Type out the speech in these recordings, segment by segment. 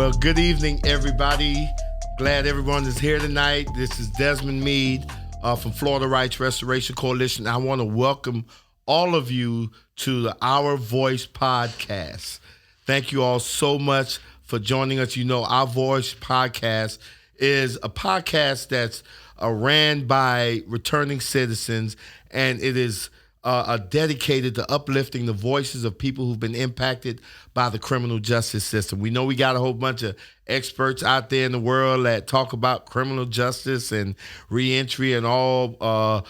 Well, good evening, everybody. Glad everyone is here tonight. This is Desmond Meade from Florida Rights Restoration Coalition. I want to welcome all of you to the Our Voice podcast. Thank you all so much for joining us. You know, Our Voice podcast is a podcast that's ran by returning citizens, and it is dedicated to uplifting the voices of people who've been impacted by the criminal justice system. We know we got a whole bunch of experts out there in the world that talk about criminal justice and reentry and all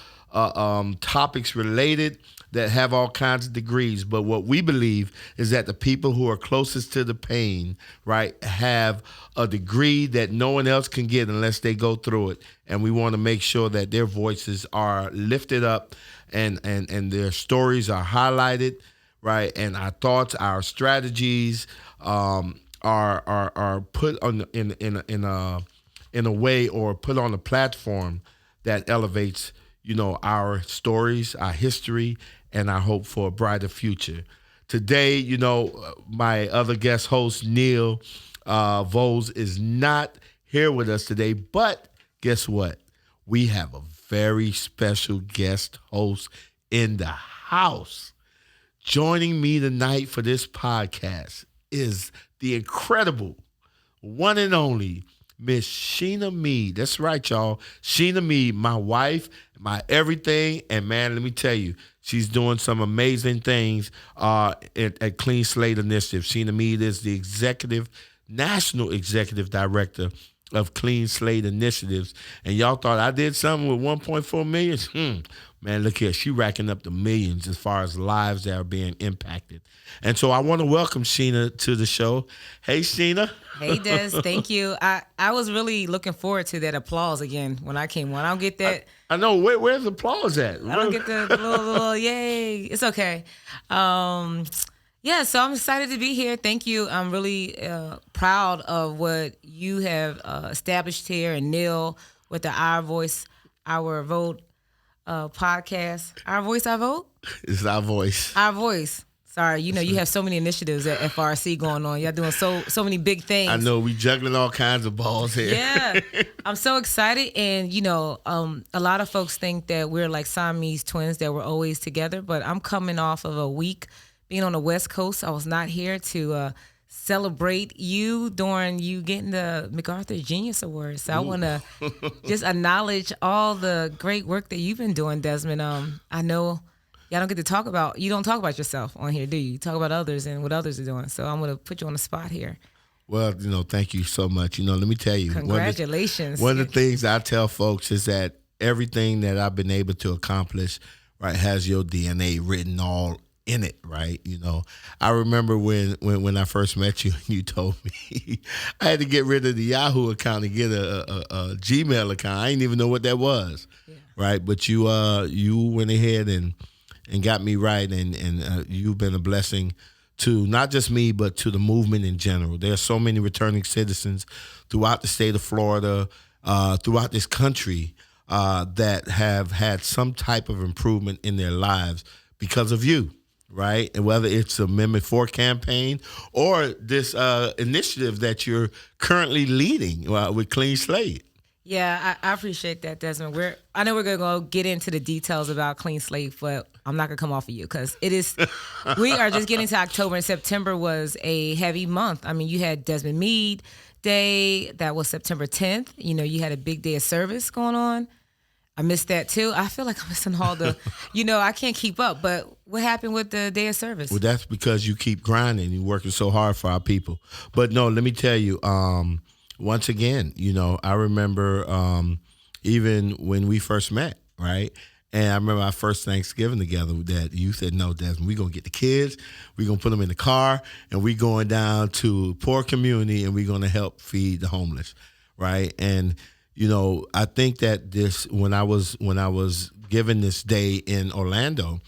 topics related that have all kinds of degrees. But what we believe is that the people who are closest to the pain, right, have a degree that no one else can get unless they go through it. And we want to make sure that their voices are lifted up and their stories are highlighted, right? And our thoughts, our strategies are put on in a way or put on a platform that elevates, you know, our stories, our history, and our hope for a brighter future. Today, you know, my other guest host, Neil Vose, is not here with us today, but guess what? We have a very special guest host in the house. Joining me tonight for this podcast is the incredible one and only Miss Sheena Meade. That's right, y'all. Sheena Meade, my wife, my everything. And man, let me tell you, she's doing some amazing things at Clean Slate Initiative. Sheena Meade is the national executive director of Clean Slate Initiatives. And y'all thought I did something with 1.4 million? Man, look here. She racking up the millions as far as lives that are being impacted. And so I want to welcome Sheena to the show. Hey, Sheena. Hey, Des. Thank you. I was really looking forward to that applause again when I came on. I don't get that. I know. Where's the applause at? I don't get the little yay. It's okay. Yeah, so I'm excited to be here. Thank you. I'm really proud of what you have established here, and Neil with the Our Voice, Our Vote podcast. Our Voice, Our Vote? It's Our Voice. Our Voice. Sorry, you know, you have so many initiatives at FRC going on. Y'all doing so many big things. I know, we juggling all kinds of balls here. Yeah, I'm so excited. And, you know, a lot of folks think that we're like Siamese twins, that we're always together. But I'm coming off of a week being on the West Coast. I was not here to celebrate you during you getting the MacArthur Genius Award. So I want to just acknowledge all the great work that you've been doing, Desmond. I know y'all don't get to talk about, you don't talk about yourself on here, do you? You talk about others and what others are doing. So I'm going to put you on the spot here. Well, you know, thank you so much. You know, let me tell you. Congratulations. One of the things I tell folks is that everything that I've been able to accomplish, right, has your DNA written all in it, right? You know, I remember when I first met you, you told me I had to get rid of the Yahoo account and get a Gmail account. I didn't even know what that was, right? But you went ahead and got me right, and you've been a blessing to not just me, but to the movement in general. There are so many returning citizens throughout the state of Florida, throughout this country, that have had some type of improvement in their lives because of you, right? And whether it's the Amendment 4 campaign or this initiative that you're currently leading with Clean Slate. Yeah, I appreciate that, Desmond. I know we're going to go get into the details about Clean Slate, but I'm not going to come off of you because it is, we are just getting to October, and September was a heavy month. I mean, you had Desmond Meade Day. That was September 10th. You know, you had a big day of service going on. I missed that too. I feel like I'm missing all the, you know, I can't keep up. But what happened with the day of service? Well, that's because you keep grinding. You're working so hard for our people. But no, let me tell you, once again, you know, I remember even when we first met, right? And I remember our first Thanksgiving together that you said, no, Desmond, we're going to get the kids, we're going to put them in the car, and we're going down to poor community, and we're going to help feed the homeless, right? And, you know, I think that this, when I was given this day in Orlando,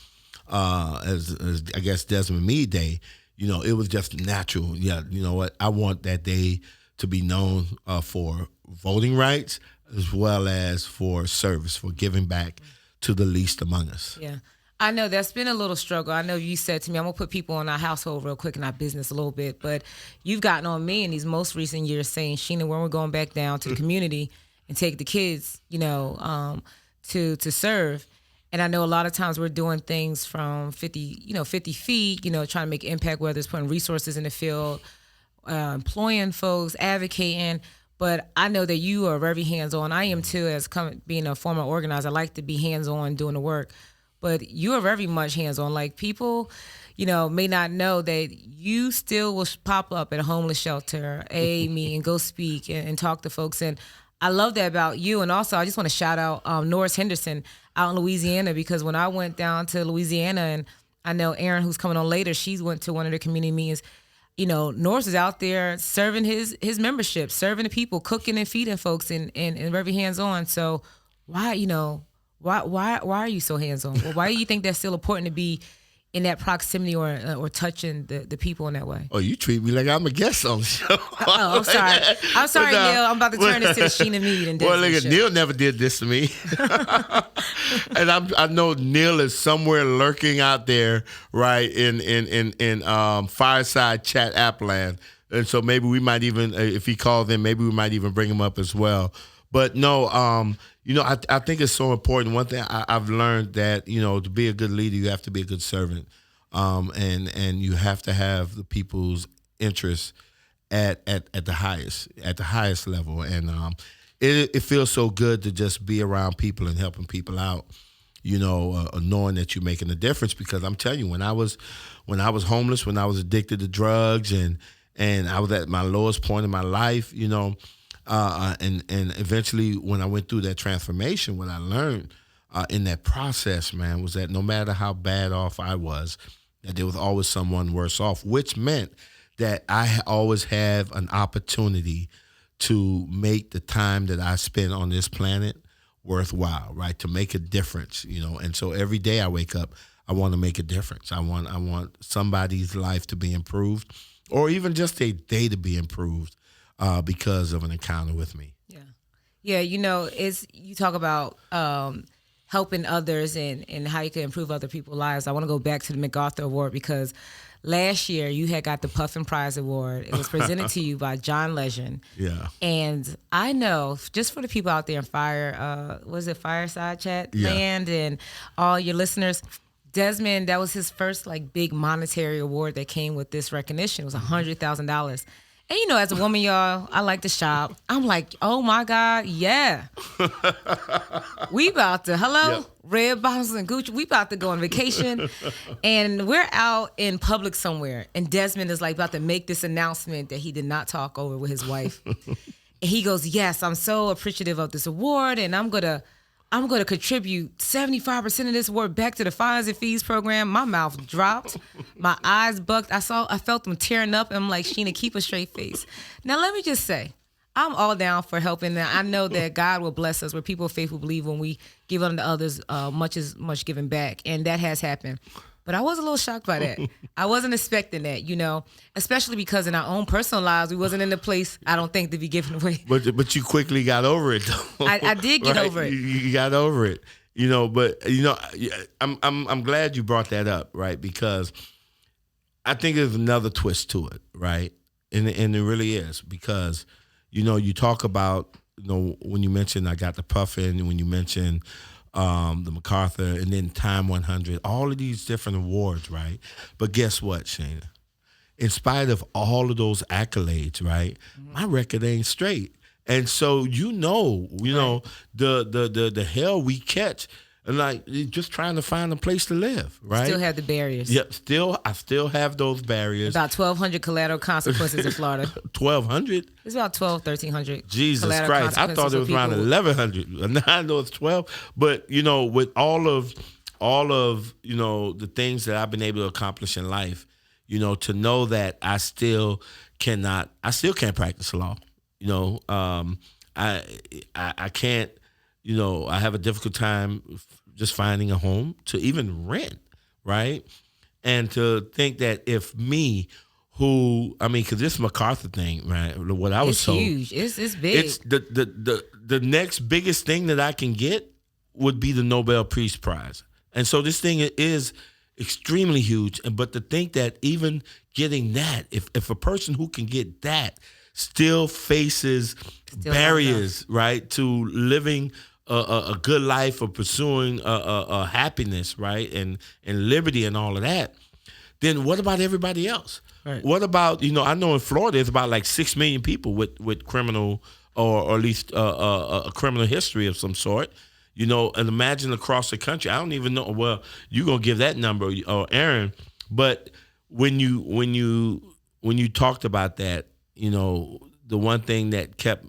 as I guess Desmond Meade Day, you know, it was just natural. Yeah, you know what? I want that day to be known for voting rights as well as for service, for giving back to the least among us. Yeah. I know that's been a little struggle. I know you said to me, I'm going to put people in our household real quick in our business a little bit, but you've gotten on me in these most recent years saying, Sheena, when we're going back down to the community and take the kids, to serve. And I know a lot of times we're doing things from 50 feet, trying to make impact, whether it's putting resources in the field, employing folks, advocating. But I know that you are very hands-on. I am too, being a former organizer. I like to be hands-on doing the work. But you are very much hands-on. Like people, may not know that you still will pop up at a homeless shelter, me, and go speak and talk to folks. And I love that about you. And also, I just want to shout out Norris Henderson out in Louisiana, because when I went down to Louisiana, and I know Erin, who's coming on later, she went to one of the community meetings. Norris is out there serving his membership, serving the people, cooking and feeding folks, and very hands-on. So why are you so hands-on? Well, why do you think that's still important to be in that proximity or touching the people in that way? Oh, you treat me like I'm a guest on the show. Oh, I'm sorry, Neil. I'm about to turn this to the Sheena Meade and Desmond. Well, look, Neil never did this to me. And I know Neil is somewhere lurking out there, right, in Fireside Chat app land. And so maybe we might even, if he calls in, maybe we might even bring him up as well. But no, I think it's so important. One thing I've learned that, to be a good leader, you have to be a good servant. And you have to have the people's interests at the highest level. And it feels so good to just be around people and helping people out, knowing that you're making a difference. Because I'm telling you, when I was homeless, when I was addicted to drugs, and I was at my lowest point in my life, and eventually when I went through that transformation, what I learned in that process, man, was that no matter how bad off I was, that there was always someone worse off, which meant that I always have an opportunity to make the time that I spend on this planet worthwhile, right? To make a difference, And so every day I wake up, I want to make a difference. I want somebody's life to be improved, or even just a day to be improved because of an encounter with me. Yeah. You talk about helping others and how you can improve other people's lives. I want to go back to the MacArthur Award, because last year you had got the Puffin Prize Award. It was presented to you by John Legend. Yeah. And I know, just for the people out there in Fireside Chat land, and all your listeners, Desmond, that was his first big monetary award that came with this recognition. It was $100,000. And as a woman, y'all, I like to shop. I'm like, oh my God, yeah. We about to, Red Bottoms and Gucci, we about to go on vacation. And we're out in public somewhere. And Desmond is about to make this announcement that he did not talk over with his wife. And he goes, yes, I'm so appreciative of this award, and I'm gonna contribute 75% of this award back to the Fines and Fees program. My mouth dropped. My eyes bugged. I felt them tearing up. And I'm like, Sheena, keep a straight face. Now, let me just say, I'm all down for helping. I know that God will bless us. Where people of faith will believe when we give unto others, much is much given back. And that has happened. But I was a little shocked by that. I wasn't expecting that, especially because in our own personal lives, we wasn't in the place, I don't think, to be giving away. But you quickly got over it, though. I did get over it. You got over it, But I'm glad you brought that up, right? Because I think there's another twist to it, right? And it really is, because you talk about when you mentioned I got the Puffin, when you mentioned the MacArthur, and then Time 100, all of these different awards, right? But guess what, Sheena? In spite of all of those accolades, right, my record ain't straight. And so the hell we catch, and just trying to find a place to live, right? Still have the barriers. Yep, I still have those barriers. About 1,200 collateral consequences in Florida. 1,200? It's about 1,300. Jesus Christ! I thought it was around 1,100. Now I know it's 12. But with all of the things that I've been able to accomplish in life, to know that I still can't practice law. I can't. I have a difficult time just finding a home to even rent, right? And to think that if me, because this MacArthur thing, right? What I was told, huge. It's big. It's the next biggest thing that I can get would be the Nobel Peace Prize. And so this thing is extremely huge. But to think that even getting that, if a person who can get that still faces barriers, right, to living a good life or pursuing a happiness, right, and liberty and all of that, then what about everybody else? Right. What about, I know in Florida it's about like 6 million people with criminal or at least a criminal history of some sort. And imagine across the country. I don't even know. Well, you're gonna give that number, Erin. But when you talked about that, the one thing that kept,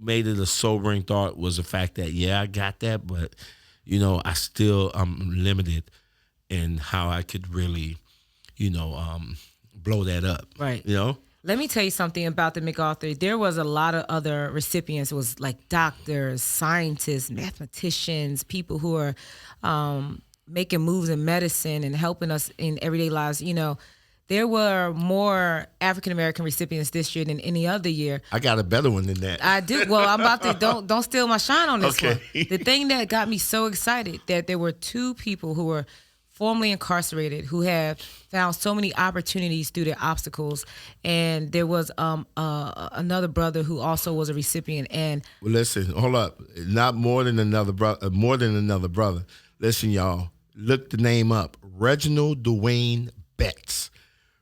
made it a sobering thought was the fact that I got that, but I'm limited in how I could really, blow that up. Right. Let me tell you something about the MacArthur. There was a lot of other recipients. It was like doctors, scientists, mathematicians, people who are making moves in medicine and helping us in everyday lives. There were more African-American recipients this year than any other year. I got a better one than that. I do. Well, I'm about to, don't steal my shine on this one. The thing that got me so excited that there were 2 people who were formerly incarcerated who have found so many opportunities through their obstacles. And there was another brother who also was a recipient. And well, listen, hold up. Not more than another brother. Listen, y'all, look the name up. Reginald Dwayne Betts.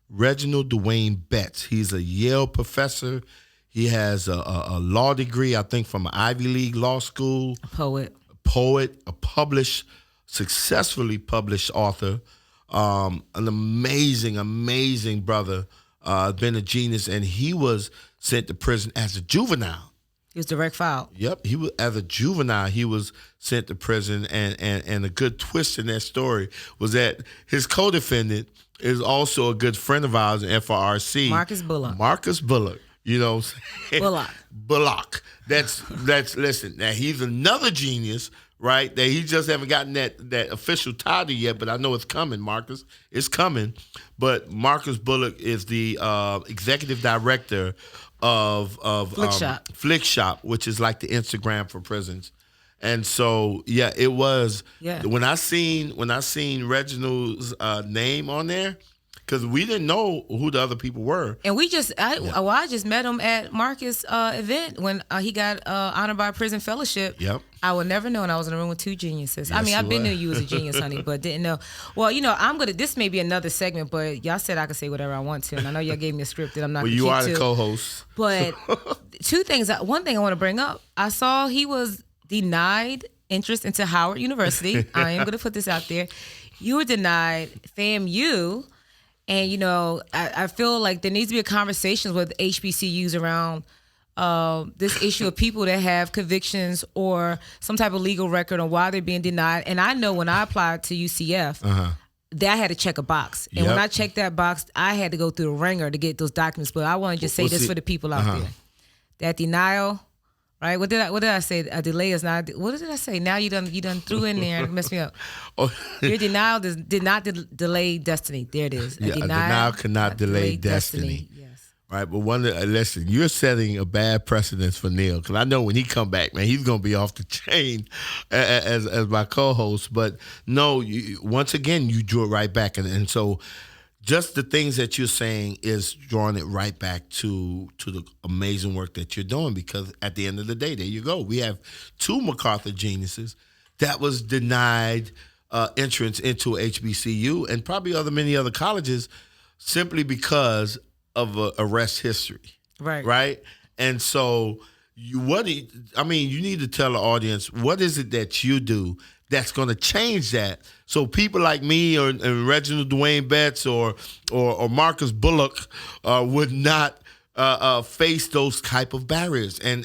Reginald Dwayne Betts. He's a Yale professor. He has a law degree, I think, from an Ivy League law school. A poet, a successfully published author, an amazing brother, been a genius, and he was sent to prison as a juvenile. He was direct file. Yep, he was as a juvenile. He was sent to prison, and a good twist in that story was that his co-defendant is also a good friend of ours in FRC, Marcus Bullock. Bullock. That's listen. Now he's another genius. Right, that he just haven't gotten that official title yet, but I know it's coming, Marcus. It's coming. But Marcus Bullock is the executive director of Flick Shop, which is like the Instagram for prisons. And so, it was when I seen Reginald's name on there, because we didn't know who the other people were. And I just met him at Marcus' event when he got honored by Prison Fellowship. Yep. I would never know, and I was in a room with 2 geniuses. Yes, I've been knew you was a genius, honey, but didn't know. Well, this may be another segment, but y'all said I could say whatever I want to, and I know y'all gave me a script that I'm not going to keep to. Well, you are the co-host. But 2 things. One thing I want to bring up, I saw he was denied interest into Howard University. I am going to put this out there. You were denied FAMU. And, I feel like there needs to be a conversation with HBCUs around this issue of people that have convictions or some type of legal record on why they're being denied. And I know when I applied to UCF, that I had to check a box. And when I checked that box, I had to go through the ringer to get those documents. But I want to just say this for the people out there. That denial, right? What did I say? A delay is not. What did I say? Now you done threw in there and messed me up. Your denial did not delay destiny. There it is. A denial cannot delay destiny. Yes. Right, but listen, you're setting a bad precedence for Neil, because I know when he come back, man, he's gonna be off the chain as my co-host. But no, once again, you drew it right back, and so just the things that you're saying is drawing it right back to the amazing work that you're doing, because at the end of the day, there you go. We have 2 MacArthur geniuses that was denied entrance into HBCU and probably many other colleges simply because of arrest history. Right. And so you need to tell the audience, what is it that you do that's going to change that, so people like me or Reginald Dwayne Betts or Marcus Bullock would not face those type of barriers and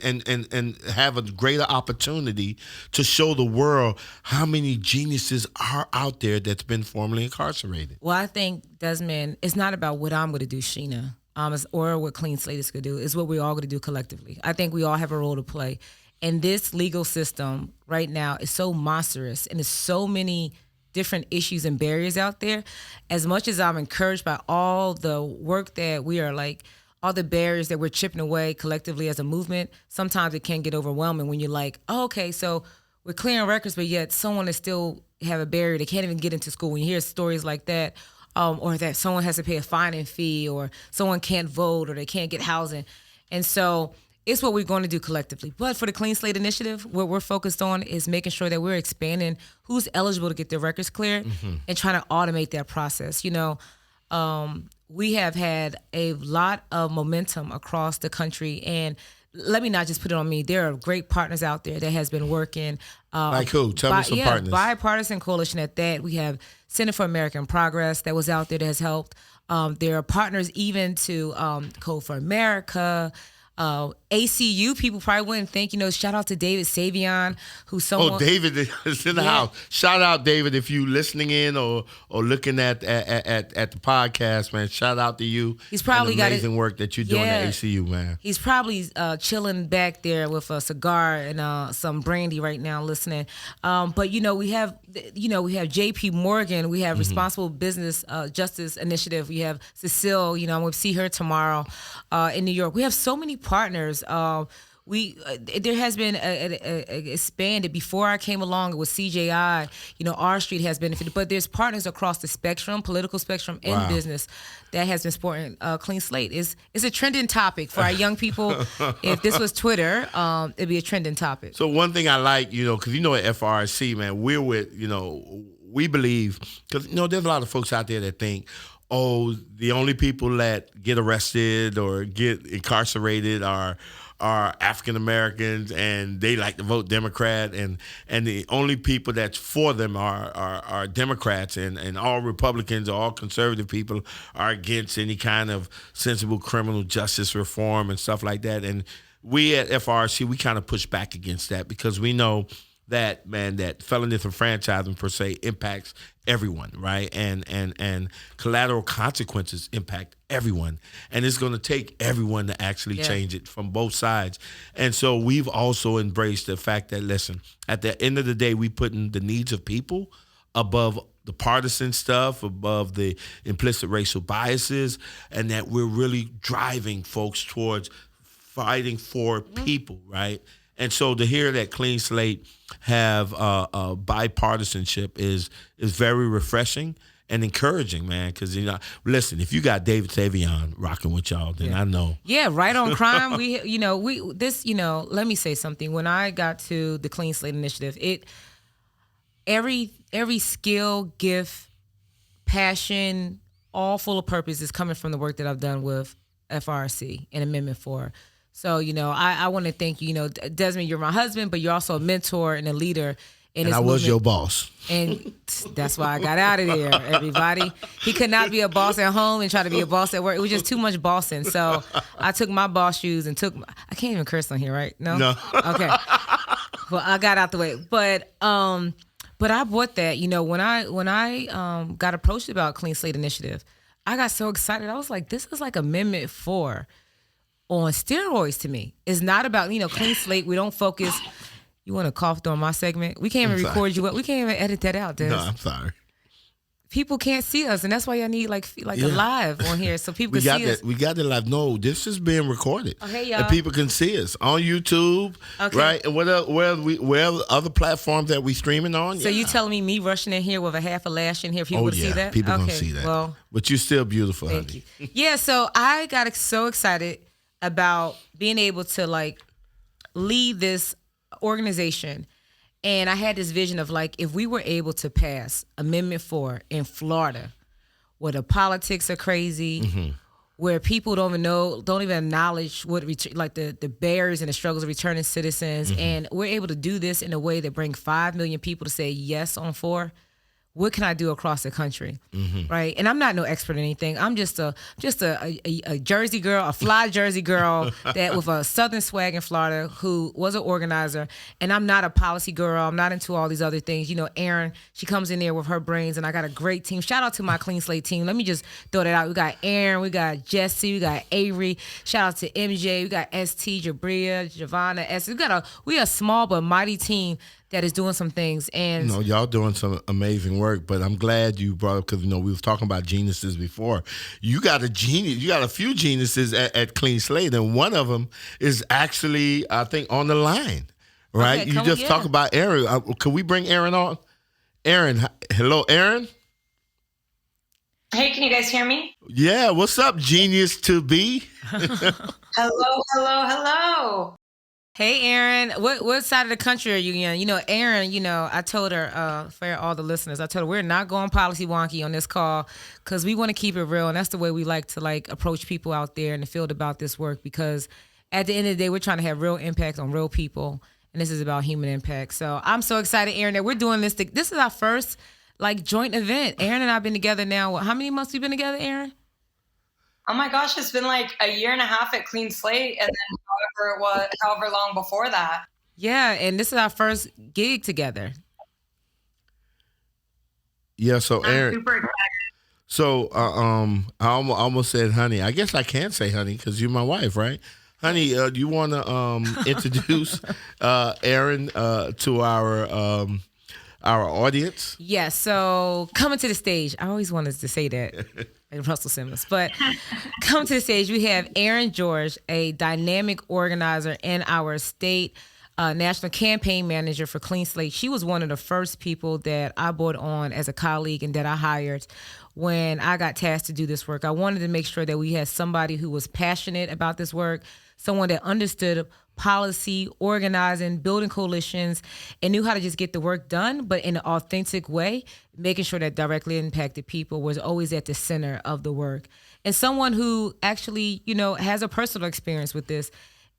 have a greater opportunity to show the world how many geniuses are out there that's been formerly incarcerated. Well, I think, Desmond, it's not about what I'm going to do, Sheena, or what Clean Slate is going to do. It's what we're all going to do collectively. I think we all have a role to play. And this legal system right now is so monstrous, and there's so many different issues and barriers out there. As much as I'm encouraged by all the work that we are all the barriers that we're chipping away collectively as a movement, sometimes it can get overwhelming when you're like, oh, okay, so we're clearing records, but yet someone is still have a barrier. They can't even get into school. When you hear stories like that, or that someone has to pay a fining fee, or someone can't vote, or they can't get housing. And so it's what we're going to do collectively. But for the Clean Slate Initiative, what we're focused on is making sure that we're expanding who's eligible to get their records cleared and trying to automate that process. We have had a lot of momentum across the country, and let me not just put it on me. There are great partners out there that has been working. Like who? Tell me some partners. Bipartisan coalition at that. We have Center for American Progress that was out there that has helped. There are partners even to Code for America. ACU people probably wouldn't think, shout out to David Savion, who's someone. Oh, David is in the house. Shout out, David, if you listening in or looking at the podcast, man. Shout out to you. He's probably got amazing work that you're doing at ACU, man. He's probably chilling back there with a cigar and some brandy right now, listening. But we have J.P. Morgan. We have Responsible Business Justice Initiative. We have Cecile. I'm going to see her tomorrow in New York. We have so many partners. There has been expanded. Before I came along with CJI, R Street has benefited, but there's partners across the spectrum, political spectrum, and business that has been supporting Clean Slate. It's a trending topic for our young people. If this was Twitter, it'd be a trending topic. So one thing I like, because at FRC, man, we're with, we believe, because there's a lot of folks out there that think, the only people that get arrested or get incarcerated are African Americans, and they like to vote Democrat, and the only people that's for them are Democrats, and all Republicans or all conservative people are against any kind of sensible criminal justice reform and stuff like that. And we at FRC, we kind of push back against that, because we know that, man, that felony disenfranchisement per se impacts everyone, right? And collateral consequences impact everyone. And it's going to take everyone to actually change it from both sides. And so we've also embraced the fact that, listen, at the end of the day, we putting the needs of people above the partisan stuff, above the implicit racial biases, and that we're really driving folks towards fighting for people, right? And so to hear that Clean Slate have bipartisanship is very refreshing and encouraging, man. Because listen, if you got David Savion rocking with y'all, then I know. Yeah, right on crime. Let me say something. When I got to the Clean Slate Initiative, every skill, gift, passion, all full of purpose is coming from the work that I've done with FRC and Amendment 4. So, I want to thank you. Desmond, you're my husband, but you're also a mentor and a leader in this movement. And I was your boss. And that's why I got out of there, everybody. He could not be a boss at home and try to be a boss at work. It was just too much bossing. So I took my boss shoes and I can't even curse on here, right? No? Okay. Well, I got out the way. But I bought that. When I got approached about Clean Slate Initiative, I got so excited. I was like, this is like Amendment 4. On steroids to me. It's not about, Clean Slate. We don't focus. You want to cough during my segment? We can't even record you. We can't even edit that out, Des. No, I'm sorry. People can't see us, and that's why y'all need a live on here so people can see us. We got the live. No, this is being recorded. Okay, y'all. And people can see us on YouTube, right? And where other platforms that we streaming on. So you telling me rushing in here with a half a lash in here, people would see that? People gonna see that. Well, but you're still beautiful, thank honey. you. Yeah, so I got so excited about being able to lead this organization. And I had this vision of if we were able to pass Amendment 4 in Florida, where the politics are crazy, where people don't even acknowledge what the barriers and the struggles of returning citizens, and we're able to do this in a way that brings 5 million people to say yes on 4. What can I do across the country, right? And I'm not no expert in anything. I'm just a Jersey girl, a fly Jersey girl that with a Southern swag in Florida who was an organizer. And I'm not a policy girl. I'm not into all these other things. Erin, she comes in there with her brains, and I got a great team. Shout out to my Clean Slate team. Let me just throw that out. We got Erin, we got Jesse, we got Avery. Shout out to MJ, we got ST, Jabria, Giovanna, S. We are a small but mighty team that is doing some things. And y'all doing some amazing work, but I'm glad you brought up, because we was talking about geniuses before. You got a few geniuses at Clean Slate, and one of them is actually, I think, on the line, right? Okay, talk about Erin. Can we bring Erin on? Erin. Hello, Erin. Hey, can you guys hear me? Yeah, what's up, genius to be? Hello, hello, hello. Hey, Erin, what side of the country are you in? Erin, I told her, for all the listeners, I told her we're not going policy wonky on this call because we want to keep it real. And that's the way we like to approach people out there in the field about this work, because at the end of the day, we're trying to have real impact on real people. And this is about human impact. So I'm so excited, Erin, that we're doing this. This is our first joint event. Erin and I have been together now. How many months we been together, Erin? Oh my gosh, it's been like a year and a half at Clean Slate, and then however long before that. Yeah, and this is our first gig together. Yeah, so Erin. I'm super excited. So I almost said honey. I guess I can say honey because you're my wife, right? Honey, do you want to introduce Erin to our audience? Yeah, so coming to the stage. I always wanted to say that. Russell Simmons. But come to the stage, we have Erin George, a dynamic organizer and our state national campaign manager for Clean Slate. She was one of the first people that I brought on as a colleague and that I hired when I got tasked to do this work. I wanted to make sure that we had somebody who was passionate about this work, someone that understood policy, organizing, building coalitions, and knew how to just get the work done, but in an authentic way, making sure that directly impacted people was always at the center of the work. And someone who actually, has a personal experience with this.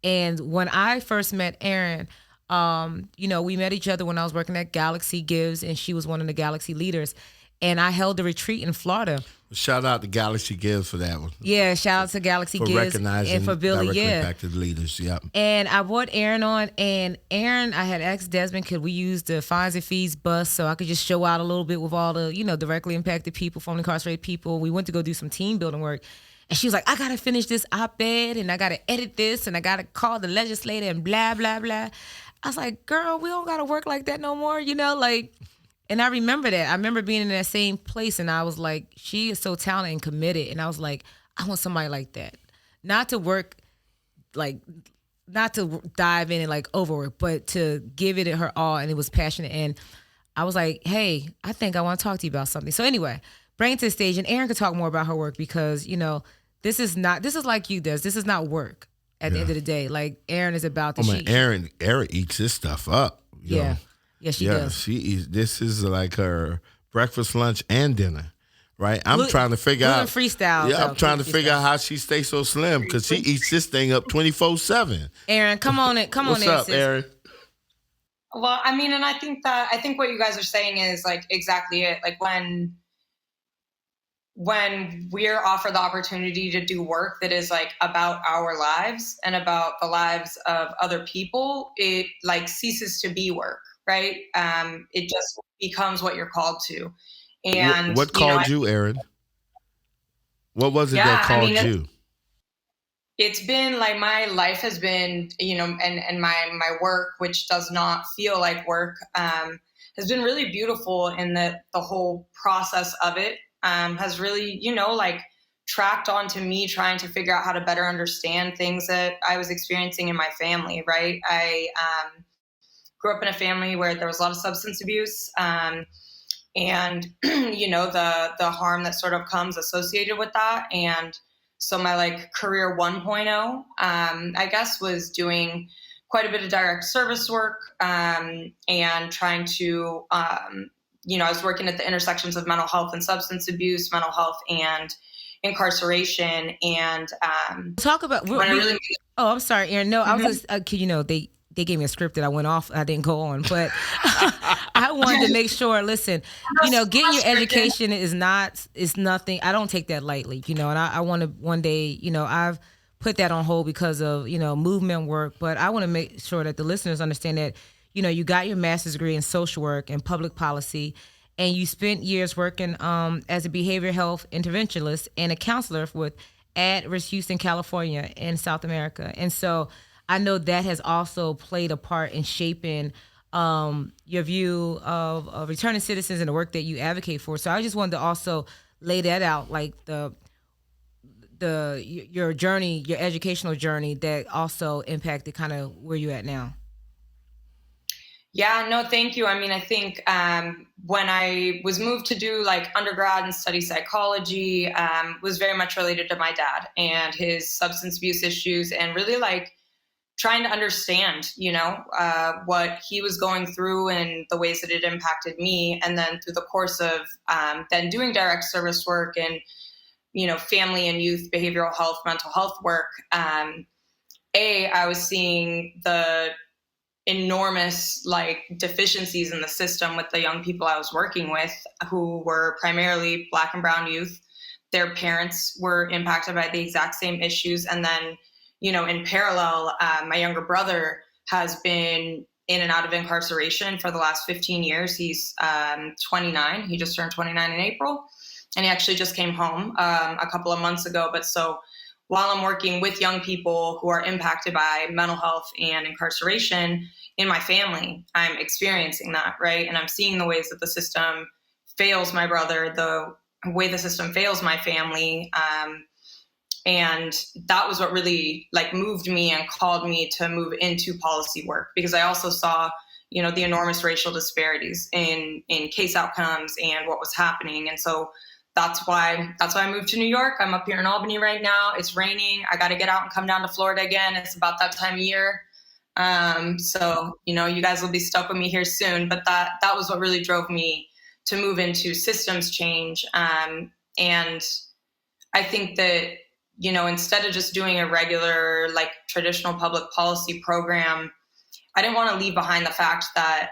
And when I first met Erin, we met each other when I was working at Galaxy Gives, and she was one of the Galaxy leaders. And I held a retreat in Florida. Shout out to Galaxy Gives for that one. Yeah, shout out to Galaxy Gives. For recognizing and for Billy, directly impacted leaders, yep. And I brought Erin on, and Erin, I had asked Desmond, could we use the fines and fees bus so I could just show out a little bit with all the, directly impacted people, formerly incarcerated people. We went to go do some team building work. And she was like, I got to finish this op-ed, and I got to edit this, and I got to call the legislator, and blah, blah, blah. I was like, girl, we don't got to work like that no more, And I remember that. I remember being in that same place, and I was like, she is so talented and committed. And I was like, I want somebody like that. Not to work, not to dive in and overwork, but to give it her all. And it was passionate. And I was like, hey, I think I want to talk to you about something. So anyway, bring it to the stage. And Erin could talk more about her work because, this is like you, Des. This is not work at the end of the day. Erin is about the Erin eats this stuff up. You know? Yeah, she does. She eats. This is like her breakfast, lunch, and dinner, right? I'm trying to figure out freestyle. Yeah, I'm trying to figure out how she stays so slim because she eats this thing up 24/7. Erin, come on in. What's up, Erin? Well, I mean, and I think what you guys are saying is exactly it. When we're offered the opportunity to do work that is about our lives and about the lives of other people, it ceases to be work. Right? It just becomes what you're called to. And what called you, Erin? What was it that called you? It's been my life has been, and my work, which does not feel like work, has been really beautiful in the whole process of it has really, tracked onto me trying to figure out how to better understand things that I was experiencing in my family. Right? I grew up in a family where there was a lot of substance abuse and, the harm that sort of comes associated with that. And so my career 1.0, I guess, was doing quite a bit of direct service work and trying to, I was working at the intersections of mental health and substance abuse, mental health and incarceration. And talk about, I'm sorry, Erin. No, I was just, they gave me a script that I went off. I didn't go on, but I wanted to make sure. Listen, getting your education is nothing. I don't take that lightly, and I want to one day, I've put that on hold because of movement work, but I want to make sure that the listeners understand that, you got your master's degree in social work and public policy, and you spent years working as a behavioral health interventionist and a counselor with at-risk youth in California and South America, and so I know that has also played a part in shaping your view of returning citizens and the work that you advocate for. So I just wanted to also lay that out, your journey, your educational journey that also impacted kind of where you're at now. Yeah, no, thank you. I mean, I think when I was moved to do like undergrad and study psychology, was very much related to my dad and his substance abuse issues, and really like trying to understand, what he was going through and the ways that it impacted me. And then through the course of then doing direct service work and, family and youth behavioral health, mental health work, I was seeing the enormous like deficiencies in the system with the young people I was working with, who were primarily Black and brown youth. Their parents were impacted by the exact same issues. And then, in parallel, my younger brother has been in and out of incarceration for the last 15 years. He's 29. He just turned 29 in April. And he actually just came home a couple of months ago. But so while I'm working with young people who are impacted by mental health and incarceration in my family, I'm experiencing that, right? And I'm seeing the ways that the system fails my brother, the way the system fails my family. And that was what really like moved me and called me to move into policy work, because I also saw, the enormous racial disparities in case outcomes and what was happening. And so that's why I moved to New York. I'm up here in Albany right now. It's raining. I got to get out and come down to Florida again. It's about that time of year. So, you guys will be stuck with me here soon, but that was what really drove me to move into systems change. And I think that, instead of just doing a regular, like traditional public policy program, I didn't want to leave behind the fact that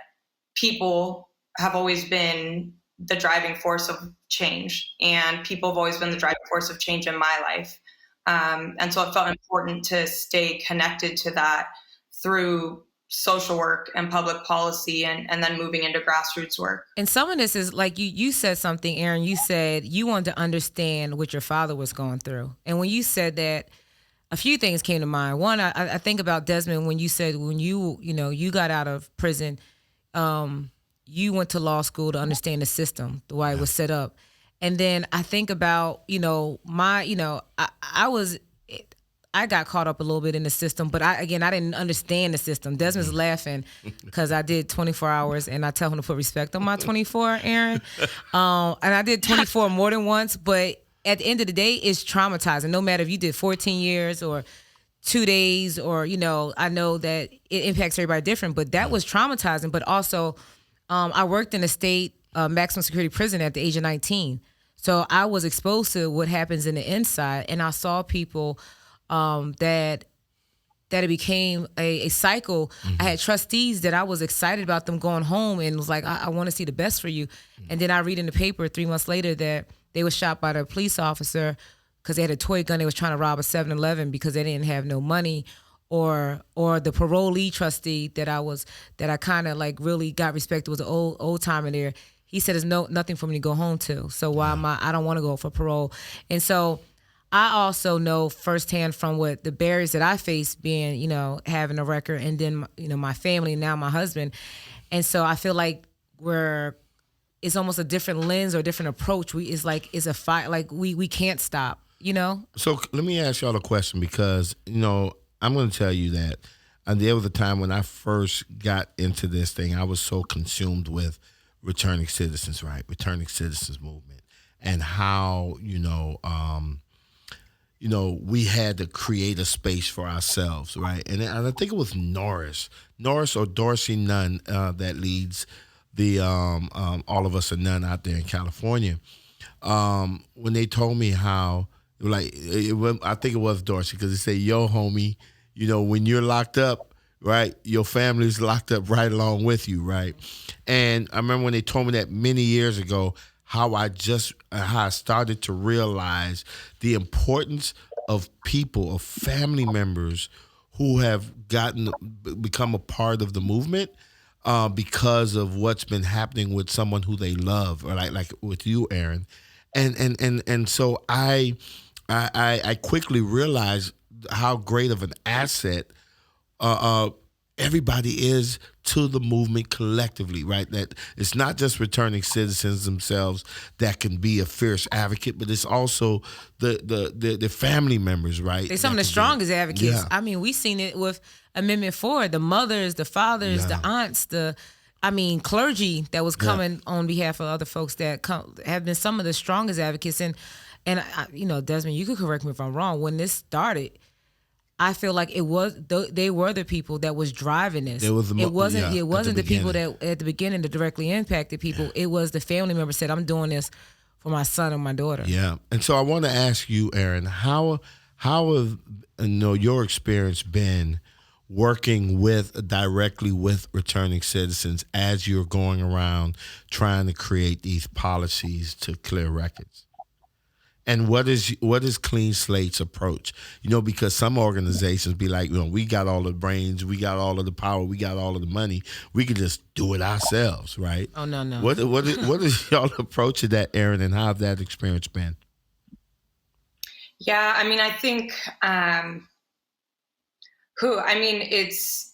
people have always been the driving force of change, and people have always been the driving force of change in my life. And so it felt important to stay connected to that through social work and public policy, and then moving into grassroots work. And some of this is like you said something, Erin. You said you wanted to understand what your father was going through. And when you said that, a few things came to mind. One, I think about Desmond when you said when you got out of prison, you went to law school to understand the system, the way it was set up. And then I think about, I got caught up a little bit in the system, but I didn't understand the system. Desmond's laughing because I did 24 hours, and I tell him to put respect on my 24, Erin. And I did 24 more than once, but at the end of the day, it's traumatizing. No matter if you did 14 years or 2 days or, I know that it impacts everybody different, but that was traumatizing. But also, I worked in a state maximum security prison at the age of 19. So I was exposed to what happens in the inside, and I saw people that it became a cycle. Mm-hmm. I had trustees that I was excited about them going home and was like, I want to see the best for you. Mm-hmm. And then I read in the paper 3 months later that they were shot by the police officer because they had a toy gun. They was trying to rob a 7-Eleven because they didn't have no money. Or the parolee trustee that I kind of like really got respect was an old timer there. He said there's nothing for me to go home to. So why am I don't want to go for parole. And so I also know firsthand from what the barriers that I faced being, having a record, and then, my family, and now my husband. And so I feel like it's almost a different lens or a different approach. It's a fight. Like we can't stop, So let me ask y'all a question, because, I'm going to tell you that there was a time when I first got into this thing, I was so consumed with returning citizens, right? Returning citizens movement, and how, we had to create a space for ourselves, right? And I think it was Norris or Dorsey Nunn that leads the All of Us Are None out there in California. When they told me how, I think it was Dorsey, because they say, yo, homie, when you're locked up, right, your family's locked up right along with you, right? And I remember when they told me that many years ago, how I started to realize the importance of people, of family members who have become a part of the movement because of what's been happening with someone who they love, or like with you, Erin. And so I quickly realized how great of an asset everybody is to the movement collectively, right? That it's not just returning citizens themselves that can be a fierce advocate, but it's also the family members, right? They're some of the strongest advocates. Yeah. I mean, we've seen it with Amendment 4, the mothers, the fathers, the aunts, clergy that was coming on behalf of other folks that have been some of the strongest advocates. And Desmond, you could correct me if I'm wrong. When this started, I feel like they were the people that was driving this. It wasn't the people that at the beginning that directly impacted people. It was the family member said, I'm doing this for my son and my daughter. Yeah. And so I want to ask you, Erin, how have your experience been working directly with returning citizens as you're going around trying to create these policies to clear records? And what is Clean Slate's approach? Because some organizations be like, we got all the brains, we got all of the power, we got all of the money, we can just do it ourselves, right? Oh, no. What is y'all approach to that, Erin, and how have that experience been? Yeah, I think it's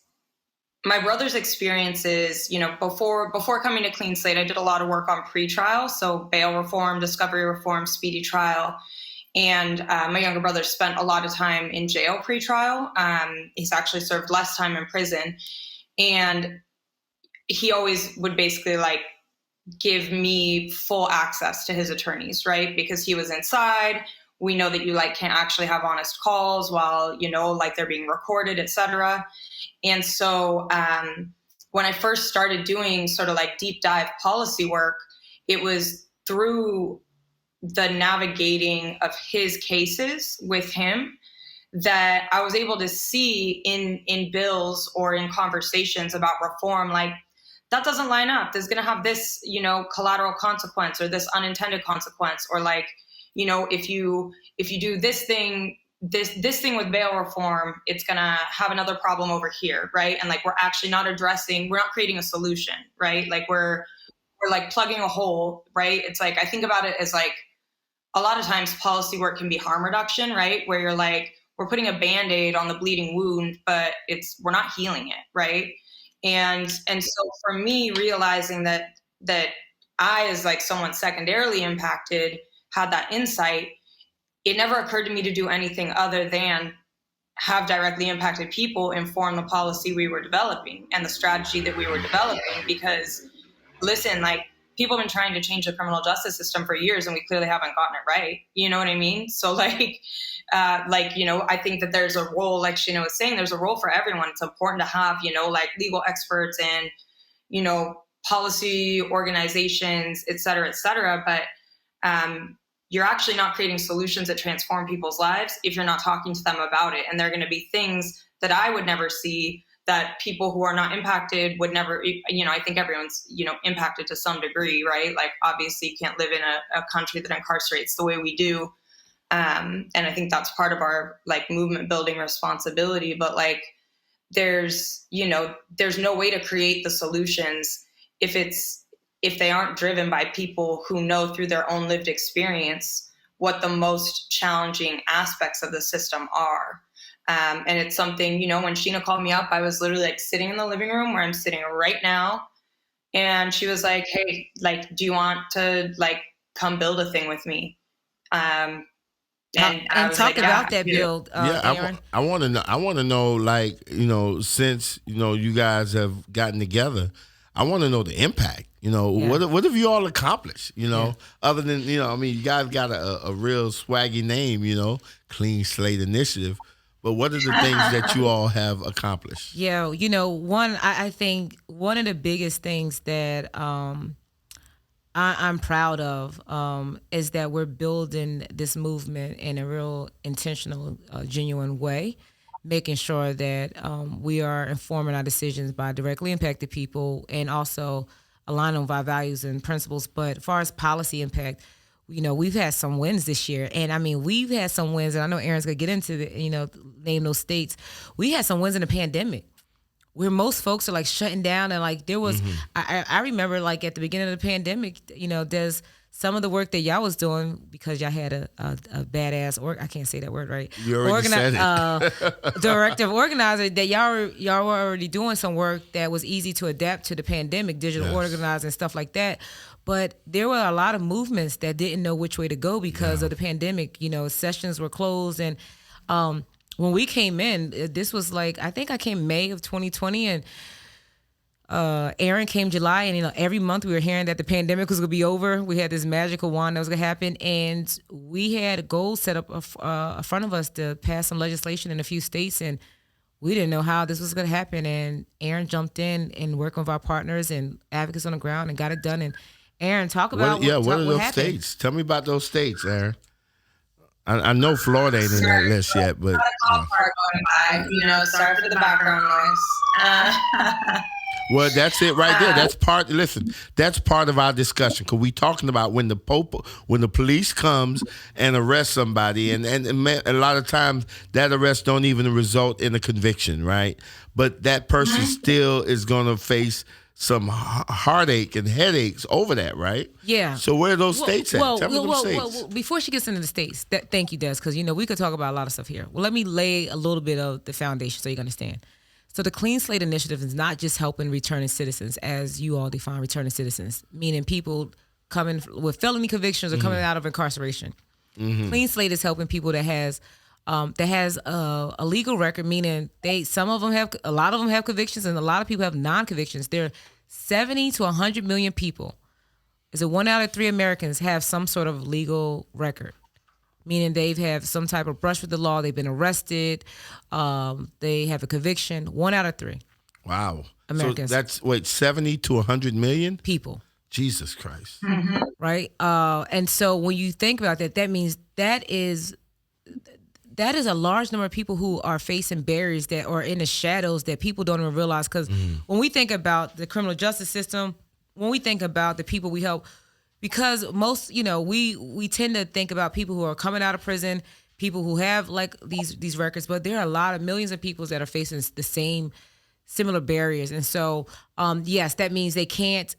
my brother's experiences, before coming to Clean Slate, I did a lot of work on pretrial, so bail reform, discovery reform, speedy trial. And my younger brother spent a lot of time in jail pretrial. He's actually served less time in prison. And he always would basically give me full access to his attorneys, right? Because he was inside. We know that you can't actually have honest calls while, they're being recorded, et cetera. And so when I first started doing sort of deep dive policy work, it was through the navigating of his cases with him that I was able to see in bills or in conversations about reform, that doesn't line up. There's going to have this, collateral consequence or this unintended consequence, or if you do this thing, this thing with bail reform, it's going to have another problem over here, right? And we're actually not creating a solution, right? We're plugging a hole, right? It's I think about it as a lot of times policy work can be harm reduction, right? Where you're we're putting a Band-Aid on the bleeding wound, but we're not healing it, right? And so for me, realizing that I, as someone secondarily impacted, had that insight, it never occurred to me to do anything other than have directly impacted people inform the policy we were developing and the strategy that we were developing. Because listen, people have been trying to change the criminal justice system for years and we clearly haven't gotten it right. You know what I mean? So I think that there's a role, like Sheena was saying, there's a role for everyone. It's important to have, legal experts and, policy organizations, et cetera, et cetera. But, you're actually not creating solutions that transform people's lives if you're not talking to them about it. And there are going to be things that I would never see that people who are not impacted would never, I think everyone's, impacted to some degree, right? Obviously you can't live in a country that incarcerates the way we do. And I think that's part of our movement building responsibility. But there's no way to create the solutions if they aren't driven by people who know through their own lived experience what the most challenging aspects of the system are. And it's something, when Sheena called me up, I was literally sitting in the living room where I'm sitting right now. And she was like, hey, do you want to come build a thing with me? And talk about that build, Erin. I want to know, since, you guys have gotten together, I want to know the impact. What have you all accomplished? Other than you guys got a real swaggy name. Clean Slate Initiative. But what are the things that you all have accomplished? Yeah, I think one of the biggest things that I'm proud of is that we're building this movement in a real intentional, genuine way, making sure that we are informing our decisions by directly impacted people and also aligning with our values and principles. But as far as policy impact, we've had some wins this year. And we've had some wins, and I know Erin's going to get into name those states. We had some wins in the pandemic where most folks are shutting down. And there was, I remember at the beginning of the pandemic, there's some of the work that y'all was doing, because y'all had a badass, I can't say that word right. You already said it. Director of organizer, that y'all were already doing some work that was easy to adapt to the pandemic, digital organizing, stuff like that. But there were a lot of movements that didn't know which way to go because of the pandemic. You know, sessions were closed. And when we came in, this was like, I think I came May of 2020, and Erin came July, and every month we were hearing that the pandemic was gonna be over. We had this magical wand that was gonna happen, and we had goals set up in front of us to pass some legislation in a few states, and we didn't know how this was gonna happen. And Erin jumped in and worked with our partners and advocates on the ground and got it done. And Erin, talk about what are those happened. states? Tell me about those states, Erin. I know Florida ain't in that list yet, but sorry for the background noise. Well, that's it right there. That's part. Listen, that's part of our discussion, because we talking about when the police comes and arrests somebody, and a lot of times that arrest don't even result in a conviction, right? But that person still is going to face some heartache and headaches over that, right? Yeah. So where are those states at? Tell me those states. Well, before she gets into the states, thank you, Des, because we could talk about a lot of stuff here. Well, let me lay a little bit of the foundation so you can understand. So the Clean Slate initiative is not just helping returning citizens, as you all define returning citizens, meaning people coming with felony convictions or coming out of incarceration. Clean Slate is helping people that has a legal record, meaning a lot of them have convictions, and a lot of people have non-convictions. There are 70 to 100 million people. Is it 1 out of 3 Americans have some sort of legal record? Meaning they've had some type of brush with the law, they've been arrested, they have a conviction. 1 out of 3. Wow. Americans. So that's, 70 to 100 million? People. Jesus Christ. Right? And so when you think about that, that means that is a large number of people who are facing barriers that are in the shadows that people don't even realize. Because when we think about the criminal justice system, when we think about the people we help, because most, we tend to think about people who are coming out of prison, people who have like these records, but there are a lot of millions of people that are facing the same similar barriers. And so, yes, that means they can't,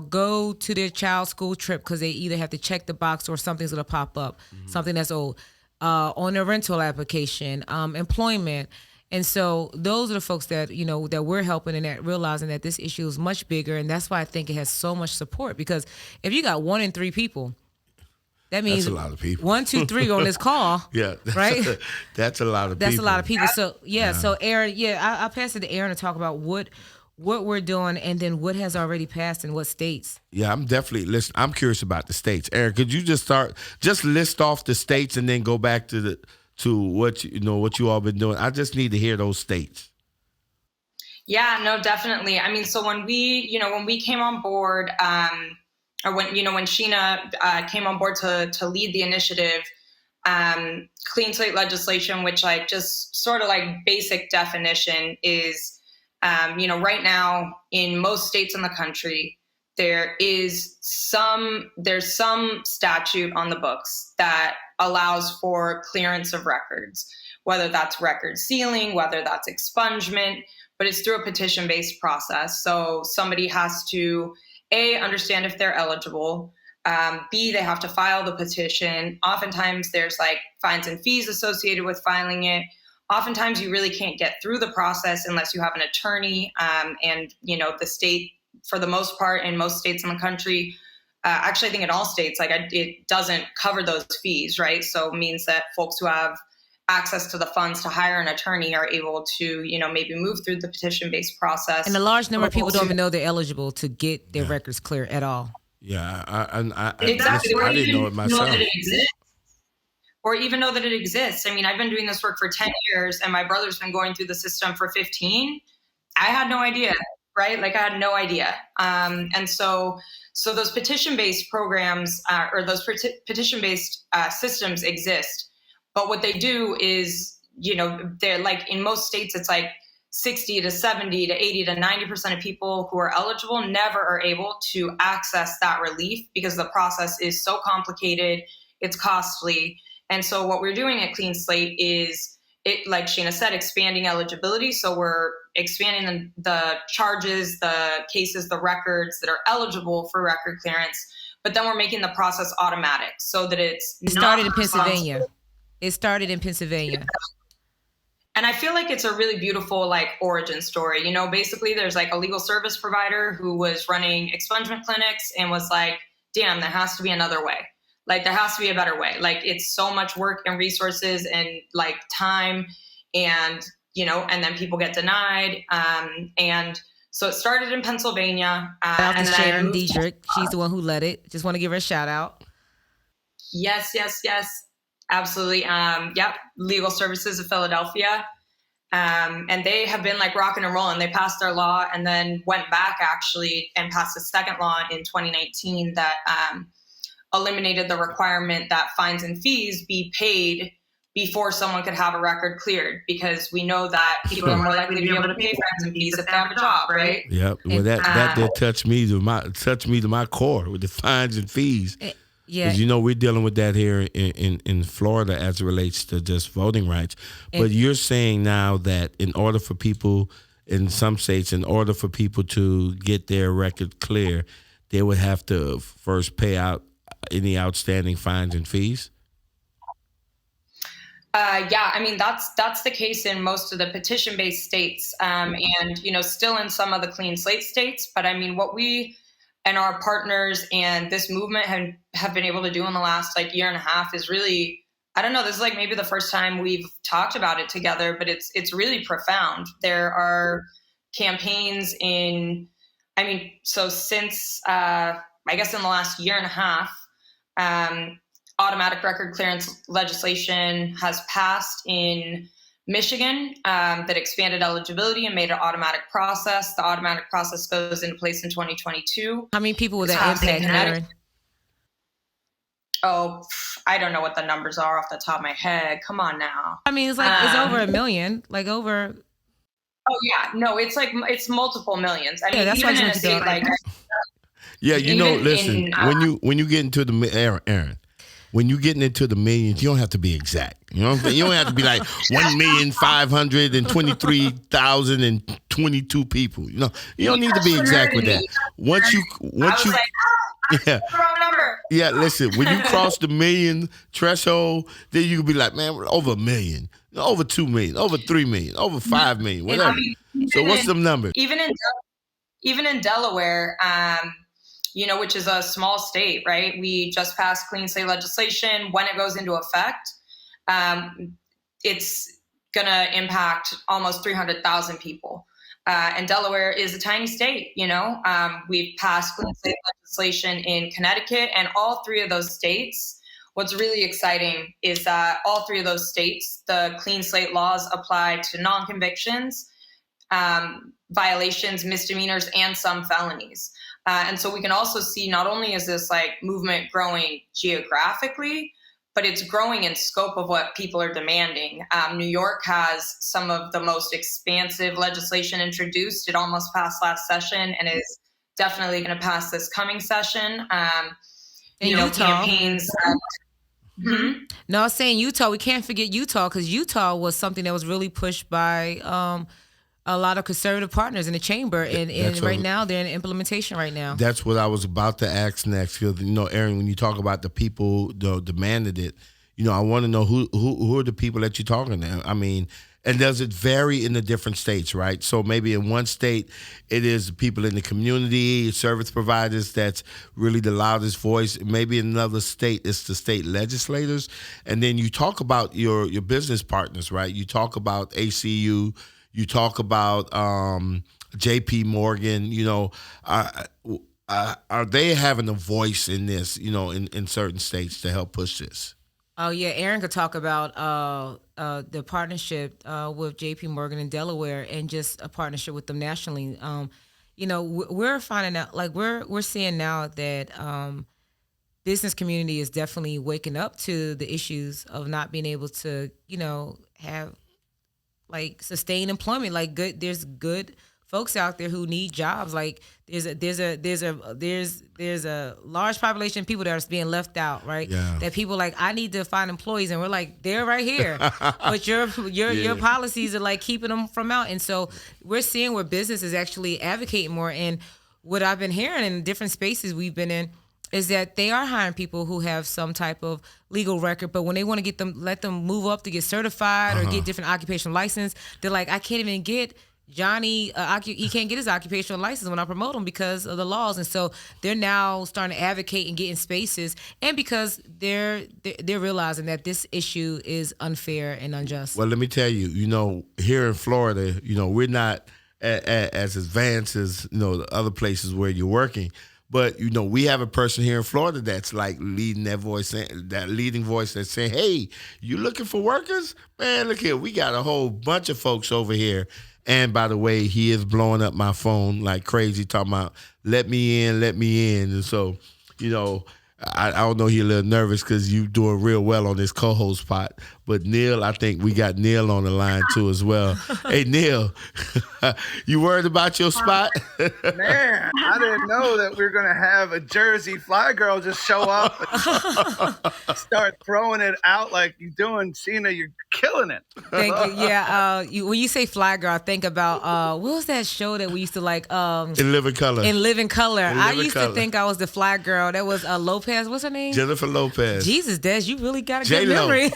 go to their child's school trip because they either have to check the box or something's going to pop up, something that's old, on their rental application, employment. And so those are the folks that, that we're helping, and that realizing that this issue is much bigger. And that's why I think it has so much support, because if you got 1 in 3 people, that means that's a lot of people. 1, 2, 3 on this call. Yeah. Right. That's a lot of people. That's a lot of people. So So Erin, I'll pass it to Erin to talk about what we're doing, and then what has already passed in what states. Yeah, I'm definitely listening. I'm curious about the states. Erin, could you just list off the states and then go back to what you all been doing? I just need to hear those states. Yeah, no, definitely. I mean, so when we came on board, or when Sheena came on board to lead the initiative, Clean Slate legislation, which just sort of basic definition is, right now in most states in the country, there's some statute on the books that allows for clearance of records, whether that's record sealing, whether that's expungement, but it's through a petition-based process. So somebody has to, A, understand if they're eligible, B, they have to file the petition. Oftentimes there's fines and fees associated with filing it. Oftentimes you really can't get through the process unless you have an attorney, and the state, for the most part, in most states in the country, actually I think in all states, it doesn't cover those fees, right? So it means that folks who have access to the funds to hire an attorney are able to, maybe move through the petition-based process. And a large number of people don't even know they're eligible to get their records clear at all. Yeah, exactly. I didn't know it myself. Or even know that it exists. I mean, I've been doing this work for 10 years, and my brother's been going through the system for 15. I had no idea, right? I had no idea. And so those petition-based programs, or those petition-based systems exist. But what they do is, they're in most states, it's 60 to 70 to 80 to 90% of people who are eligible never are able to access that relief because the process is so complicated, it's costly. And so what we're doing at Clean Slate is, like Sheena said, expanding eligibility. So we're expanding the charges, the cases, the records that are eligible for record clearance. but then we're making the process automatic so that It started in Pennsylvania. It started in Pennsylvania. And I feel like it's a really beautiful like origin story. You know, basically there's like a legal service provider who was running expungement clinics and was like, damn, there has to be another way. Like there has to be a better way. Like it's so much work and resources and like time and, you know, and then people get denied. And so it started in Pennsylvania. Shout out to Erin George. She's the one who led it. Just want to give her a shout out. Yes. Absolutely. Yep. Legal Services of Philadelphia. And they have been like rocking and rolling. They passed their law and then went back actually and passed a second law in 2019 that eliminated the requirement that fines and fees be paid before someone could have a record cleared, because we know that people are more likely to be able to pay fines and fees if they have a job, right? Yep. Well, that did touch me to my core with the fines and fees. Yeah. Because, you know, we're dealing with that here in Florida as it relates to just voting rights. But you're saying now that in order for people in some states, in order for people to get their record clear, they would have to first pay out any outstanding fines and fees? Yeah, I mean, that's the case in most of the petition-based states, and, you know, still in some of the Clean Slate states. But I mean, what we and our partners and this movement have been able to do in the last like year and a half is really, I don't know, this is like maybe the first time we've talked about it together, but it's really profound. There are campaigns so since, I guess in the last year and a half, automatic record clearance legislation has passed in Michigan that expanded eligibility and made an automatic process. The automatic process goes into place in 2022. How many people will that impact, Erin? Oh, I don't know what the numbers are off the top of my head. Come on now. I mean, it's like it's over 1 million, like over. Oh yeah, no, it's multiple millions. I mean, that's even what in a state like. Yeah, you know, listen, when you get into the Erin, when you're getting into the millions, you don't have to be exact. You know what I'm saying? You don't have to be like 1,523,022 people. You know, you don't need to be exact with that. Once you yeah. Wrong number. Yeah, listen, when you cross the million threshold, then you can be like, man, we're over 1 million, over 2 million, over 3 million, over 5 million, whatever. So what's the number? Even in Delaware, you know, which is a small state, right? We just passed Clean Slate legislation. When it goes into effect, it's going to impact almost 300,000 people. And Delaware is a tiny state, you know. We've passed Clean Slate legislation in Connecticut, and all three of those states, what's really exciting is that all three of those states, the Clean Slate laws apply to non-convictions, violations, misdemeanors, and some felonies. And so we can also see not only is this like movement growing geographically, but it's growing in scope of what people are demanding. New York has some of the most expansive legislation introduced. It almost passed last session and is definitely going to pass this coming session. You know, Utah. campaigns. No, I was saying Utah. We can't forget Utah, because Utah was something that was really pushed by a lot of conservative partners in the chamber, and right now they're in implementation right now. That's what I was about to ask next. Because, you know, Erin, when you talk about the people that demanded it, you know, I want to know who are the people that you're talking to. I mean, and does it vary in the different states, right? So maybe in one state it is people in the community, service providers that's really the loudest voice. Maybe in another state it's the state legislators, and then you talk about your business partners, right? You talk about ACU. You talk about J.P. Morgan, you know, are they having a voice in this, you know, in certain states to help push this? Oh, yeah. Erin could talk about the partnership with J.P. Morgan in Delaware and just a partnership with them nationally. You know, we're finding out, like we're seeing now that business community is definitely waking up to the issues of not being able to, you know, have like sustained employment. Like there's good folks out there who need jobs. Like there's a large population of people that are being left out, right? Yeah. That people like, I need to find employees, and we're like, they're right here, but your policies are like keeping them from out. And so we're seeing where business is actually advocating more. And what I've been hearing in different spaces we've been in, is that they are hiring people who have some type of legal record, but when they want to let them move up to get certified or get different occupational license, they're like, I can't even get Johnny, he can't get his occupational license when I promote him because of the laws. And so they're now starting to advocate and get in spaces, and because they're realizing that this issue is unfair and unjust. Well, let me tell you, here in Florida, we're not as advanced as, the other places where you're working. But, we have a person here in Florida that's like leading that voice, that leading voice that's saying, hey, you looking for workers? Man, look here. We got a whole bunch of folks over here. And by the way, he is blowing up my phone like crazy, talking about, let me in. And so, I don't know, he's a little nervous because you doing real well on this co-host spot. But Neil, I think we got Neil on the line too as well. Hey, Neil, you worried about your spot? Man, I didn't know that we were going to have a Jersey fly girl just show up and start throwing it out like you're doing. Sheena, you're killing it. Thank you. Yeah, when you say fly girl, I think about, what was that show that we used to like? In Living Color. I used to think I was the fly girl. That was Lopez. What's her name? Jennifer Lopez. Jesus, Des, you really got a good J-Lo. memory.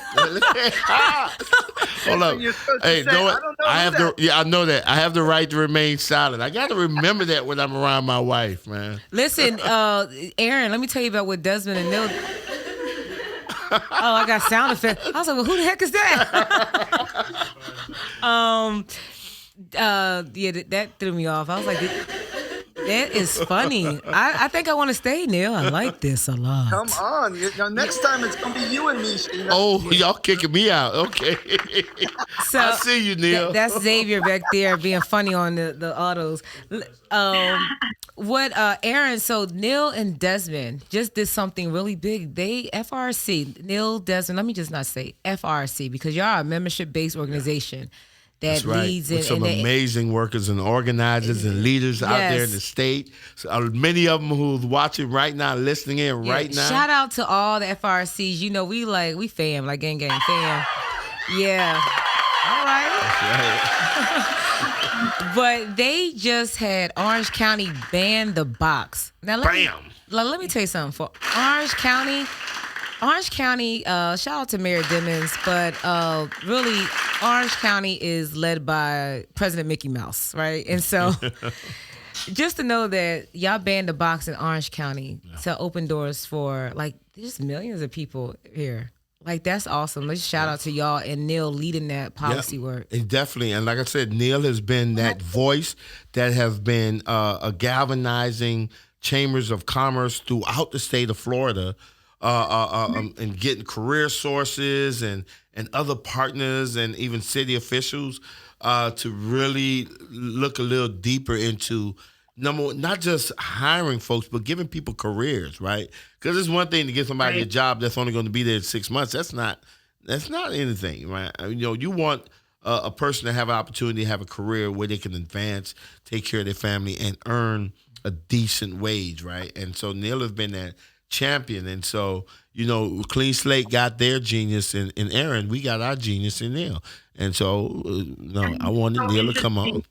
Hold up. Hey, I know that. I have the right to remain silent. I got to remember that when I'm around my wife, man. Listen, Erin, let me tell you about what Desmond and Neil. I got sound effects. I was like, well, who the heck is that? That threw me off. I was like, that is funny. I think I want to stay, Neil. I like this a lot. Come on. Next time it's going to be you and me, Sheena. Oh, y'all kicking me out. Okay. So, I see you, Neil. That's Xavier back there being funny on the autos. Erin, so Neil and Desmond just did something really big. FRC, Neil, Desmond, let me just not say FRC, because y'all are a membership-based organization. That's right. Leads with some amazing workers and organizers and leaders out there in the state. So, many of them who's watching right now, listening in right now. Shout out to all the FRCs. We fam, like gang fam. Yeah. All right. That's right. But they just had Orange County ban the box. Now let me tell you something. For Orange County, shout out to Mayor Dimmons, but really, Orange County is led by President Mickey Mouse, right? And so just to know that y'all banned the box in Orange County to open doors for, like, there's millions of people here. Like, that's awesome. Let's shout out to y'all and Neil leading that policy work. And definitely. And like I said, Neil has been that voice that has been a galvanizing chambers of commerce throughout the state of Florida. And getting career sources and other partners and even city officials to really look a little deeper into not just hiring folks, but giving people careers, right? Because it's one thing to give somebody a job that's only going to be there 6 months. That's not anything, right? You want a person to have an opportunity to have a career where they can advance, take care of their family, and earn a decent wage, right? And so Neil has been that champion. And so, Clean Slate got their genius in Erin. We got our genius in Neil. And so, I wanted Neil to come on.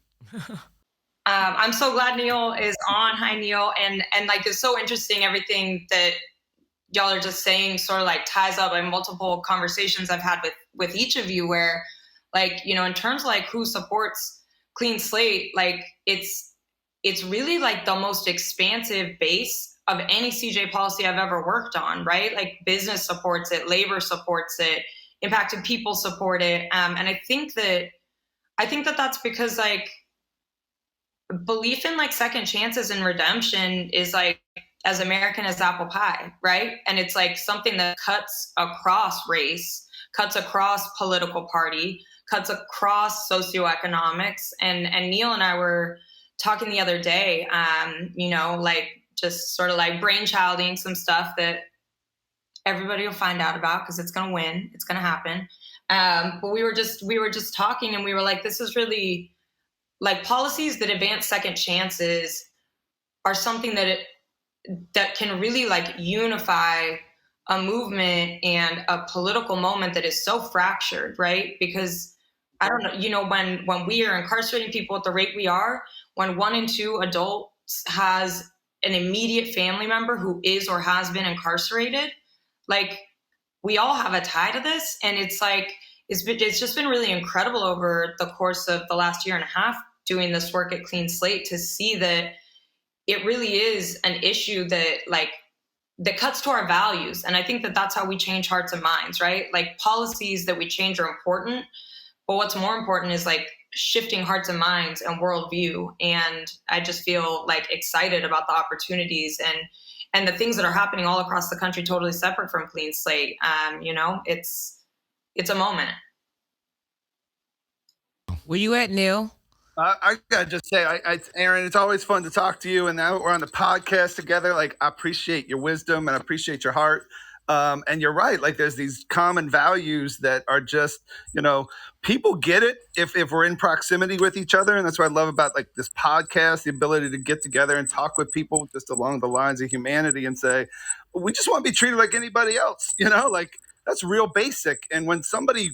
I'm so glad Neil is on. Hi, Neil. And like, it's so interesting. Everything that y'all are just saying sort of like ties up in multiple conversations I've had with each of you where, like, in terms of like who supports Clean Slate, like it's really like the most expansive base of any CJ policy I've ever worked on, right? Like business supports it, labor supports it, impacted people support it. And I think that that's because like belief in like second chances and redemption is like as American as apple pie, right? And it's like something that cuts across race, cuts across political party, cuts across socioeconomics. And Neil and I were talking the other day, like just sort of like brainchilding some stuff that everybody will find out about because it's going to win. It's going to happen. But we were just talking and we were like, this is really like policies that advance second chances are something that can really like unify a movement and a political moment that is so fractured, right? Because I don't know, when we are incarcerating people at the rate we are, when 1 in 2 adults has an immediate family member who is or has been incarcerated, like we all have a tie to this. And it's like, it's just been really incredible over the course of the last year and a half doing this work at Clean Slate to see that it really is an issue that that cuts to our values. And I think that that's how we change hearts and minds, right? Like policies that we change are important, but what's more important is like shifting hearts and minds and worldview. And I just feel like excited about the opportunities and the things that are happening all across the country, totally separate from Clean Slate. It's a moment. Where you at, Neil? I gotta just say, Erin, it's always fun to talk to you. And now we're on the podcast together. Like, I appreciate your wisdom and I appreciate your heart. And you're right. Like, there's these common values that are just, people get it if we're in proximity with each other. And that's what I love about like this podcast, the ability to get together and talk with people just along the lines of humanity and say, we just want to be treated like anybody else. Like that's real basic. And when somebody,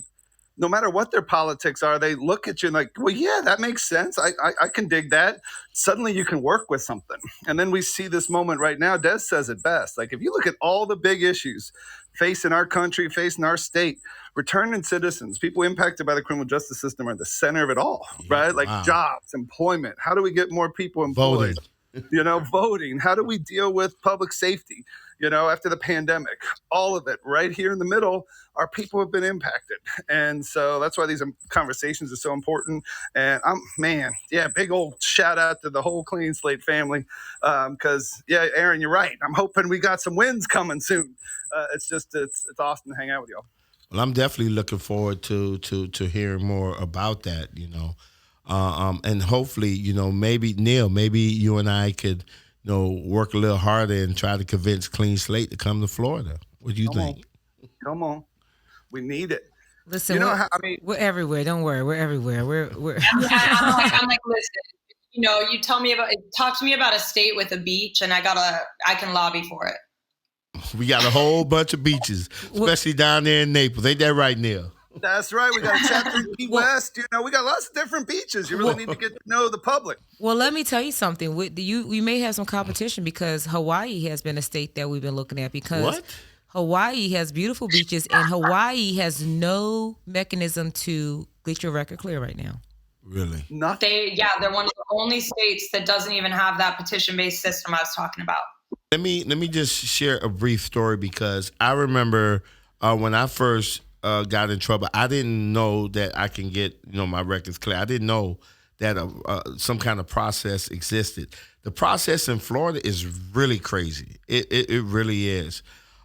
no matter what their politics are, they look at you and like, well, yeah, that makes sense. I can dig that. Suddenly you can work with something. And then we see this moment right now. Des says it best. Like if you look at all the big issues facing our country, facing our state, returning citizens, people impacted by the criminal justice system are the center of it all, right? Like jobs, employment. How do we get more people employed? Voting. How do we deal with public safety? After the pandemic, all of it right here in the middle, our people have been impacted. And so that's why these conversations are so important. And big old shout out to the whole Clean Slate family. Because Erin, you're right. I'm hoping we got some wins coming soon. It's awesome to hang out with y'all. Well, I'm definitely looking forward to hearing more about that, and hopefully, maybe Neil, maybe you and I could, work a little harder and try to convince Clean Slate to come to Florida. What do you think? Come on. We need it. Listen, we're everywhere. Don't worry. We're everywhere. We're I'm like, listen, you talk to me about a state with a beach and I can lobby for it. We got a whole bunch of beaches, especially down there in Naples. Ain't that right, Neil? That's right. We got a chapter in Key West. We got lots of different beaches. You really need to get to know the public. Well, let me tell you something. We may have some competition because Hawaii has been a state that we've been looking at because Hawaii has beautiful beaches and Hawaii has no mechanism to get your record clear right now. Really? They're one of the only states that doesn't even have that petition-based system I was talking about. Let me just share a brief story because I remember when I first got in trouble, I didn't know that I can get my records clear. I didn't know that some kind of process existed. The process in Florida is really crazy. It really is.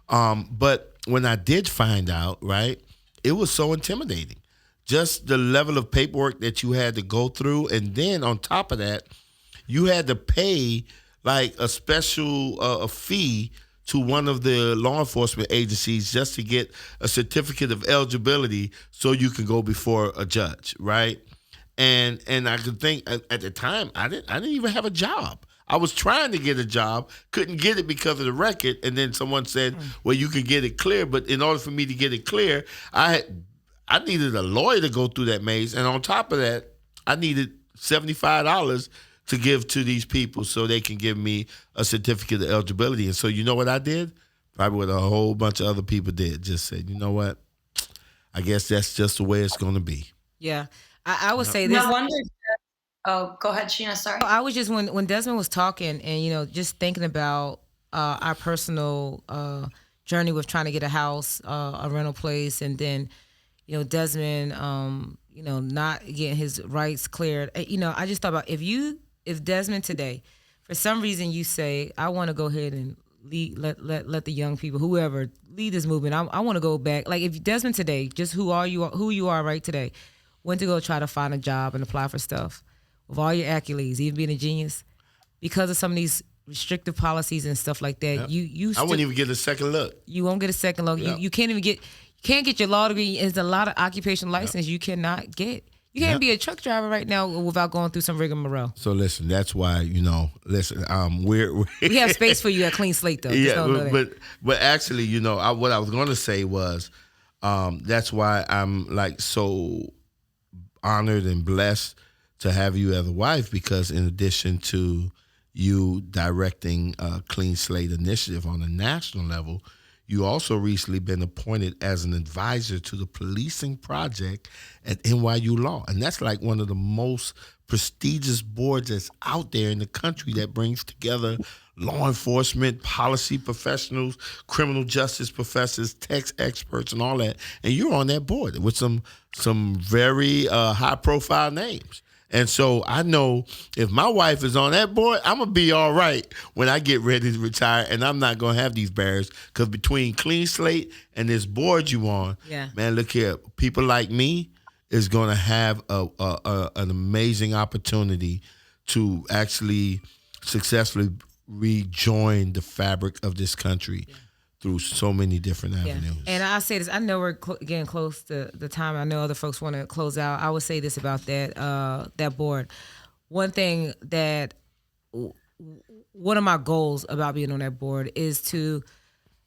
But when I did find out, right, it was so intimidating. Just the level of paperwork that you had to go through, and then on top of that, you had to pay like a special a fee to one of the law enforcement agencies just to get a certificate of eligibility so you can go before a judge, right? And I could think at the time I didn't even have a job. I was trying to get a job, couldn't get it because of the record, and then someone said, well, you can get it clear, but in order for me to get it clear, I needed a lawyer to go through that maze, and on top of that, I needed $75 to give to these people so they can give me a certificate of eligibility. And so you know what I did? Probably what a whole bunch of other people did. Just said, you know what? I guess that's just the way it's going to be. Yeah. I would say this. No wonder. Oh, go ahead, Sheena. Sorry. I was just, when Desmond was talking and, just thinking about our personal journey with trying to get a house, a rental place, and then, Desmond, not getting his rights cleared. I just thought about if Desmond today, for some reason you say, I want to go ahead and let the young people, whoever, lead this movement. I want to go back. Like if Desmond today, just who you are right today, went to go try to find a job and apply for stuff with all your accolades, even being a genius, because of some of these restrictive policies and stuff like that, I wouldn't even get a second look. You won't get a second look. Yep. You can't even get your law degree. There's a lot of occupational license you cannot get. You can't be a truck driver right now without going through some rigmarole. So listen, that's why we have space for you at Clean Slate though. Yeah, but actually, what I was going to say was that's why I'm like so honored and blessed to have you as a wife, because in addition to you directing Clean Slate initiative on a national level. You also recently been appointed as an advisor to the policing project at NYU Law. And that's like one of the most prestigious boards that's out there in the country that brings together law enforcement, policy professionals, criminal justice professors, tech experts, and all that. And you're on that board with some very high-profile names. And so I know if my wife is on that board, I'm going to be all right when I get ready to retire, and I'm not going to have these barriers, because between Clean Slate and this board you on, man, look here, people like me is going to have an amazing opportunity to actually successfully rejoin the fabric of this country through so many different avenues. And I say this, I know we're getting close to the time. I know other folks want to close out. I would say this about that board. One thing that, one of my goals about being on that board is to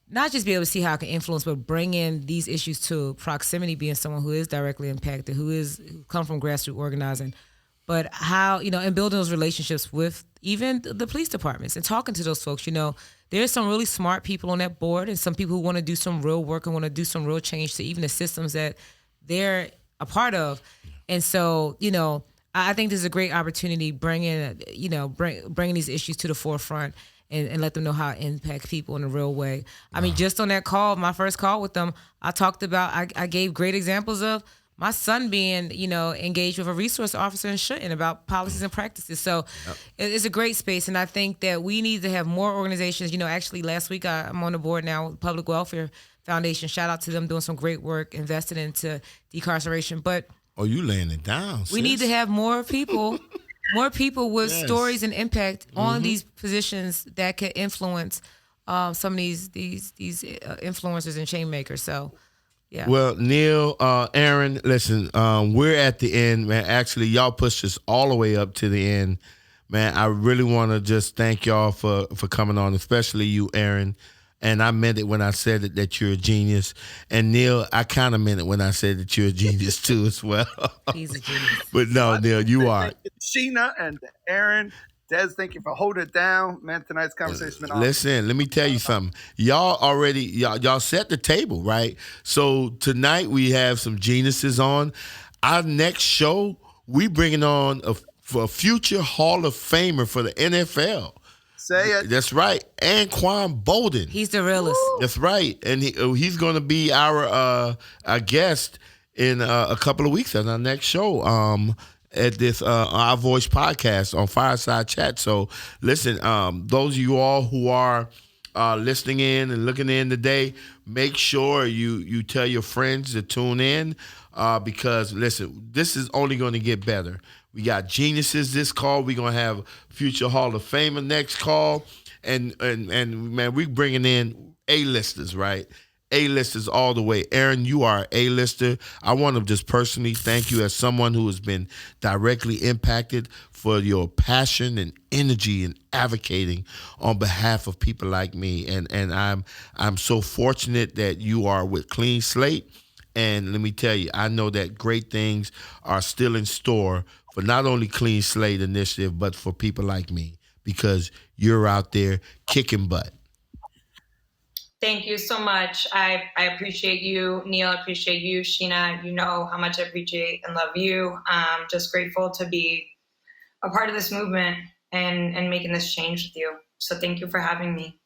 not just be able to see how I can influence, but bring in these issues to proximity, being someone who is directly impacted, who come from grassroots organizing, but how, and building those relationships with even the police departments and talking to those folks. There's some really smart people on that board, and some people who want to do some real work and want to do some real change to even the systems that they're a part of. And so, I think this is a great opportunity bringing these issues to the forefront and let them know how it impacts people in a real way. I mean, just on that call, my first call with them, I talked about, I gave great examples of my son being, engaged with a resource officer in Shouldn't about policies and practices. So it's a great space. And I think that we need to have more organizations. Actually last week I'm on the board now with Public Welfare Foundation. Shout out to them, doing some great work, invested into decarceration. But you laying it down, sis. We need to have more people with stories and impact on these positions that can influence some of these influencers and change makers. So. Yeah. Well, Neil, Erin, listen, we're at the end, man. Actually, y'all pushed us all the way up to the end, man. I really want to just thank y'all for coming on, especially you, Erin. And I meant it when I said it, that you're a genius. And Neil, I kind of meant it when I said that you're a genius too as well. He's a genius. But no, Neil, you are. Sheena and Erin. Des, thank you for holding it down. Man, tonight's conversation has been awesome. Listen, let me tell you something. Y'all set the table, right? So tonight we have some geniuses on. Our next show, we bringing on a future Hall of Famer for the NFL. Say it. That's right. Anquan Bolden. He's the realest. That's right. And he's going to be our guest in a couple of weeks at our next show. At this Our Voice podcast on Fireside Chat. So listen, those of you all who are listening in and looking in today, make sure you tell your friends to tune in because listen, this is only going to get better. We got geniuses this call. We're going to have future Hall of Famer next call. And man, we bringing in A-listers, right? A-listers all the way. Erin, you are an A-lister. I want to just personally thank you as someone who has been directly impacted for your passion and energy and advocating on behalf of people like me. And I'm so fortunate that you are with Clean Slate. And let me tell you, I know that great things are still in store for not only Clean Slate initiative, but for people like me, because you're out there kicking butt. Thank you so much. I appreciate you, Neil. I appreciate you, Sheena. You know how much I appreciate and love you. Just grateful to be a part of this movement and making this change with you. So thank you for having me.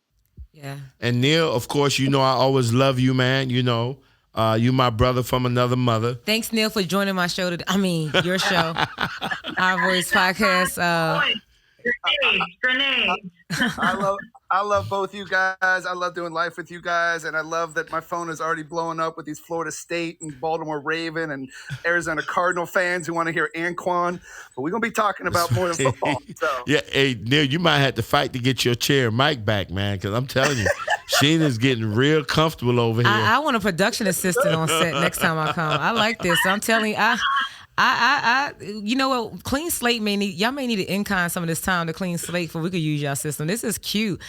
Yeah. And Neil, of course, I always love you, man. You my brother from another mother. Thanks, Neil, for joining my show your show, Our Voice podcast. Grenade. I love both you guys. I love doing life with you guys, and I love that my phone is already blowing up with these Florida State and Baltimore Raven and Arizona Cardinal fans who want to hear Anquan. But we're gonna be talking about more than football. So. Yeah, hey Neil, you might have to fight to get your chair and mic back, man, because I'm telling you, Sheena's getting real comfortable over here. I want a production assistant on set next time I come. I like this. I'm telling you, you know what? Clean Slate y'all may need to in-kind some of this time to Clean Slate for we could use y'all system. This is cute.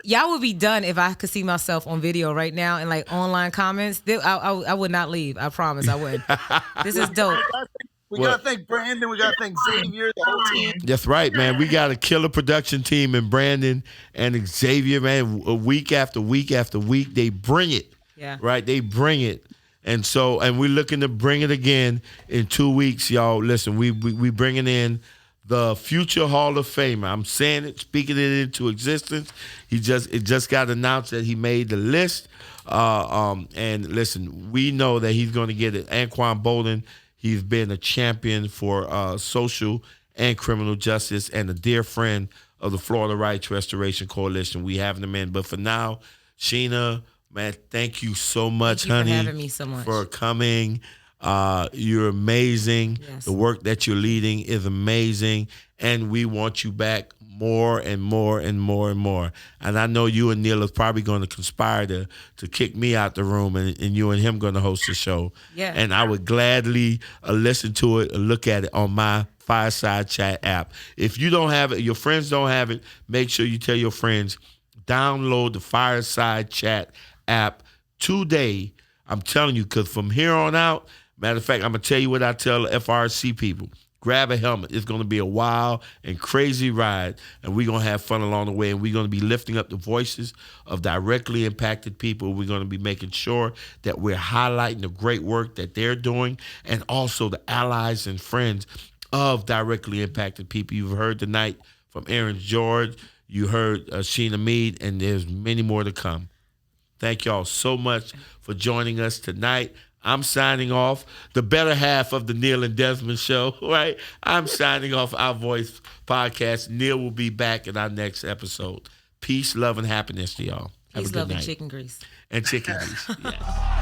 Y'all would be done if I could see myself on video right now and like online comments. I would not leave. I promise I wouldn't. This is dope. We got to thank Brandon. We got to thank Xavier, the whole team. That's right, man. We got a killer production team in Brandon and Xavier, man. Week after week after week, they bring it. Yeah. Right? They bring it. And we're looking to bring it again in 2 weeks, y'all. Listen, we bringing in the future Hall of Famer. I'm saying it, speaking it into existence. It just got announced that he made the list. And listen, we know that he's going to get it. Anquan Bolden, he's been a champion for social and criminal justice and a dear friend of the Florida Rights Restoration Coalition. We having him in. But for now, Sheena, man, thank you so much, honey, for having me so much. For coming. You're amazing. Yes. The work that you're leading is amazing, and we want you back more and more and more and more. And I know you and Neil is probably going to conspire to kick me out the room, and you and him going to host the show. Yeah. And I would gladly listen to it, look at it on my Fireside Chat app. If you don't have it, your friends don't have it, make sure you tell your friends, download the Fireside Chat app today. I'm telling you, because from here on out, matter of fact, I'm going to tell you what I tell FRC people. Grab a helmet. It's going to be a wild and crazy ride, and we're going to have fun along the way, and we're going to be lifting up the voices of directly impacted people. We're going to be making sure that we're highlighting the great work that they're doing and also the allies and friends of directly impacted people. You've heard tonight from Erin George. You heard Sheena Meade, and there's many more to come. Thank y'all so much for joining us tonight. I'm signing off. The better half of the Neil and Desmond show, right? I'm signing off Our Voice podcast. Neil will be back in our next episode. Peace, love, and happiness to y'all. Have a Peace, good love, night. and chicken grease. And chicken grease, yes.